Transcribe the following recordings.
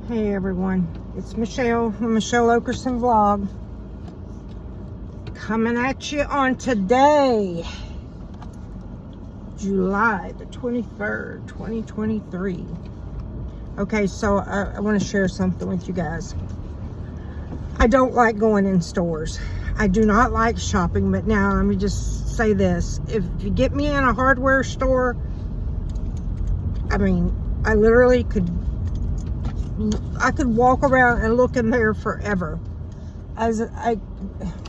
Hey everyone, it's Michelle from Michelle Okerson Vlog, coming at you on today, July the 23rd, 2023. Okay, so I want to share something with you guys. I don't like going in stores. I do not like shopping, but now let me just say this. If you get me in a hardware store, I mean, I literally could walk around and look in there forever.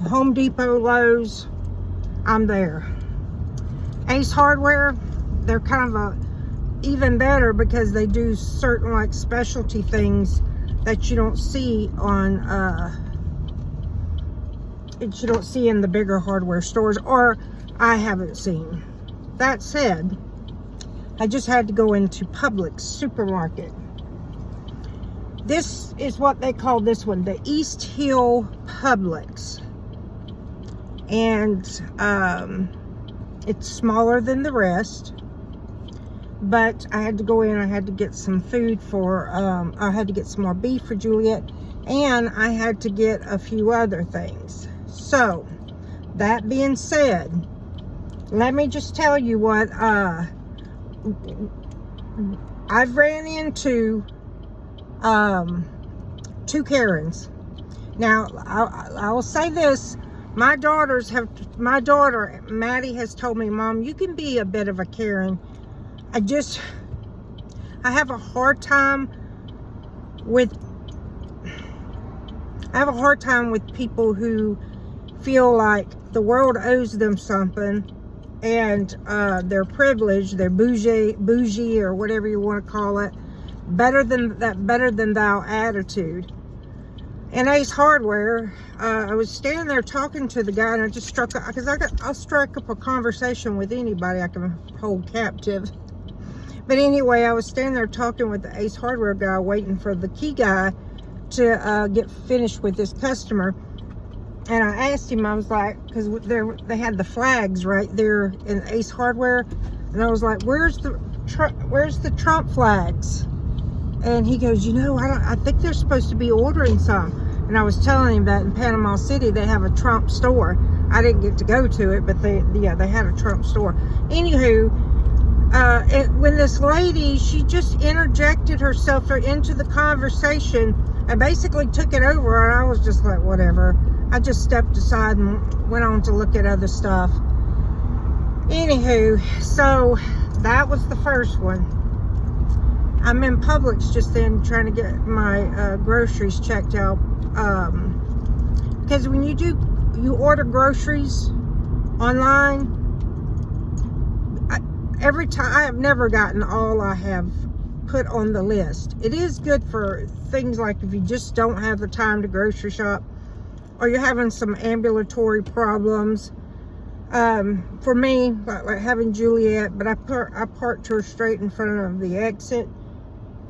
Home Depot, Lowe's, I'm there. Ace Hardware, they're kind of even better because they do certain like specialty things that you don't see on that you don't see in the bigger hardware stores, or I haven't seen. That said, I just had to go into Publix supermarket. This is what they call this one, the East Hill Publix. And it's smaller than the rest. But I had to go in, I had to get some food for, I had to get some more beef for Juliet. And I had to get a few other things. So, that being said, let me just tell you what I've ran into two Karens. Now, I will say this. My daughter, Maddie, has told me, Mom, you can be a bit of a Karen. I have a hard time with people who feel like the world owes them something, and they're privileged, they're bougie, or whatever you want to call it. Better than thou attitude. In Ace Hardware, I was standing there talking to the guy, and I just struck up, because I'll strike up a conversation with anybody I can hold captive. But anyway, I was standing there talking with the Ace Hardware guy, waiting for the key guy to get finished with this customer. And I asked him, I was like, because they had the flags right there in Ace Hardware, and I was like, where's the Trump flags? And he goes, you know, I think they're supposed to be ordering some. And I was telling him that in Panama City, they have a Trump store. I didn't get to go to it, but they had a Trump store. Anywho, when this lady, she just interjected herself into the conversation and basically took it over, and I was just like, whatever. I just stepped aside and went on to look at other stuff. Anywho, so that was the first one. I'm in Publix just then trying to get my groceries checked out. Because when you order groceries online, every time, I have never gotten all I have put on the list. It is good for things like if you just don't have the time to grocery shop, or you're having some ambulatory problems. For me, like having Juliet, but I parked her straight in front of the exit,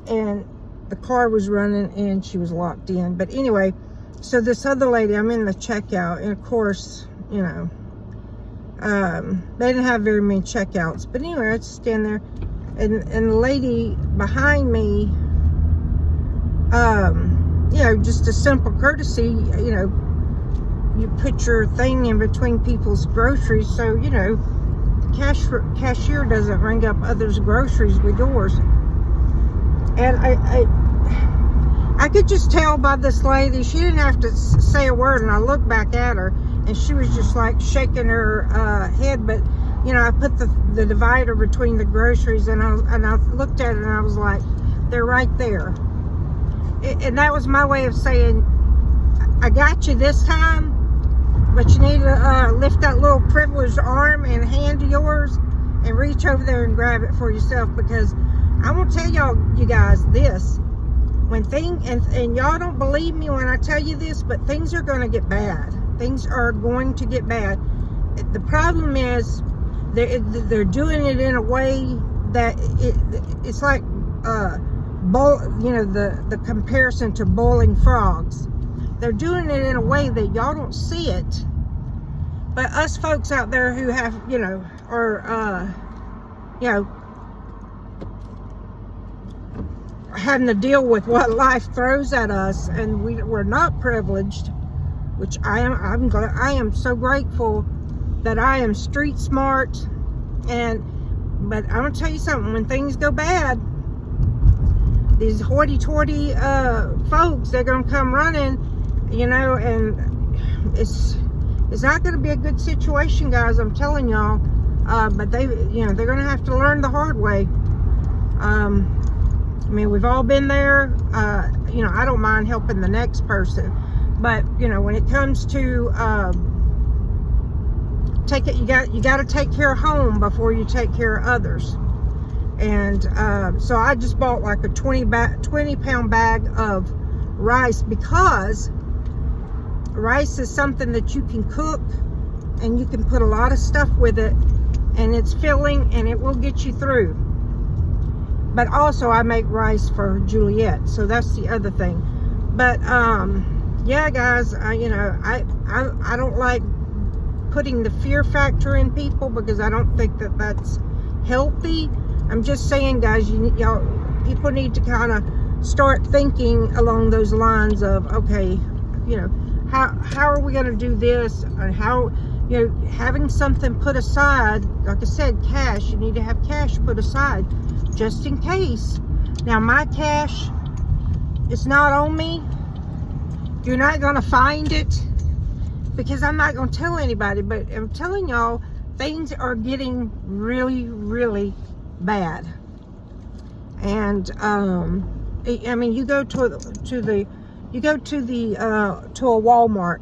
and the car was running and she was locked in. But anyway, so this other lady, I'm in the checkout, and of course, you know, they didn't have very many checkouts. But anyway, I just stand there, and the lady behind me, you know, just a simple courtesy, you know, you put your thing in between people's groceries, so, you know, the cashier doesn't ring up others' groceries with yours. And I could just tell by this lady, she didn't have to say a word, and I looked back at her, and she was just like shaking her head. But, you know, I put the divider between the groceries, and I looked at it, and I was like, they're right there. And that was my way of saying, I got you this time, but you need to lift that little privileged arm and hand to yours and reach over there and grab it for yourself, because I want to tell you guys this. When and y'all don't believe me when I tell you this, but things are going to get bad. Things are going to get bad. The problem is they're doing it in a way that it's like, you know, the comparison to boiling frogs. They're doing it in a way that y'all don't see it. But us folks out there who have, you know, are, you know, having to deal with what life throws at us, and we're not privileged, which I am so grateful that I am street smart. But I'm gonna tell you something, when things go bad, these hoity-toity folks, they're gonna come running, you know, and it's not gonna be a good situation, guys, I'm telling y'all. But they're gonna have to learn the hard way. I mean, we've all been there. You know, I don't mind helping the next person, but you know, when it comes to you got to take care of home before you take care of others. And so I just bought like a 20-pound bag of rice, because rice is something that you can cook and you can put a lot of stuff with it, and it's filling and it will get you through. But also I make rice for Juliet, so that's the other thing. But yeah, guys, you know, I don't like putting the fear factor in people, because I don't think that that's healthy. I'm just saying, guys, people need to kind of start thinking along those lines of, okay, you know, how are we going to do this, and how, you know, having something put aside, like I said, cash. You need to have cash put aside just in case. Now, my cash is not on me. You're not going to find it, because I'm not going to tell anybody, but I'm telling y'all, things are getting really, really bad. And I mean, you go to a Walmart,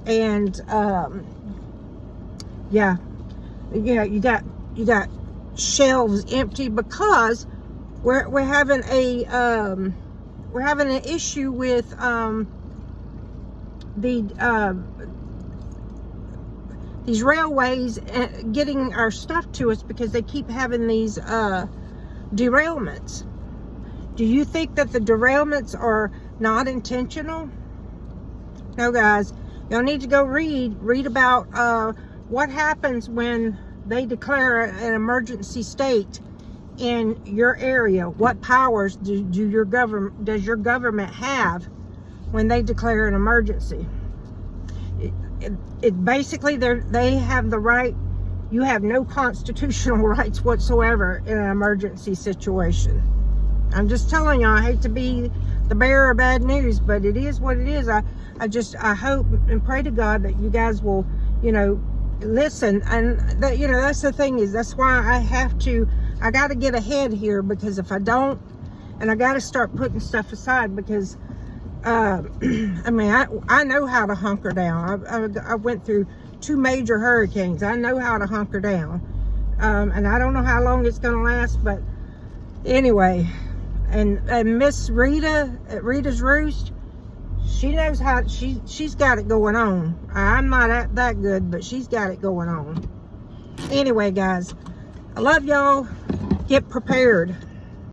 and yeah, you got shelves empty, because we're having an issue with these railways getting our stuff to us, because they keep having these derailments. Do you think that the derailments are not intentional? No, guys, y'all need to go read about what happens when they declare an emergency state in your area. What powers does your government have when they declare an emergency? It basically, they have the right. You have no constitutional rights whatsoever in an emergency situation. I'm just telling you, I hate to be the bearer of bad news, but it is what it is. I hope and pray to God that you guys will, you know, listen. And that, you know, that's the thing, is that's why I got to get ahead here, because if I don't, and I got to start putting stuff aside, because I mean, I know how to hunker down. I went through 2 major hurricanes. I know how to hunker down. And I don't know how long it's going to last, but anyway. And Miss Rita at Rita's Roost, she knows how. She's got it going on. I'm not that good, but she's got it going on. Anyway, guys, I love y'all. Get prepared.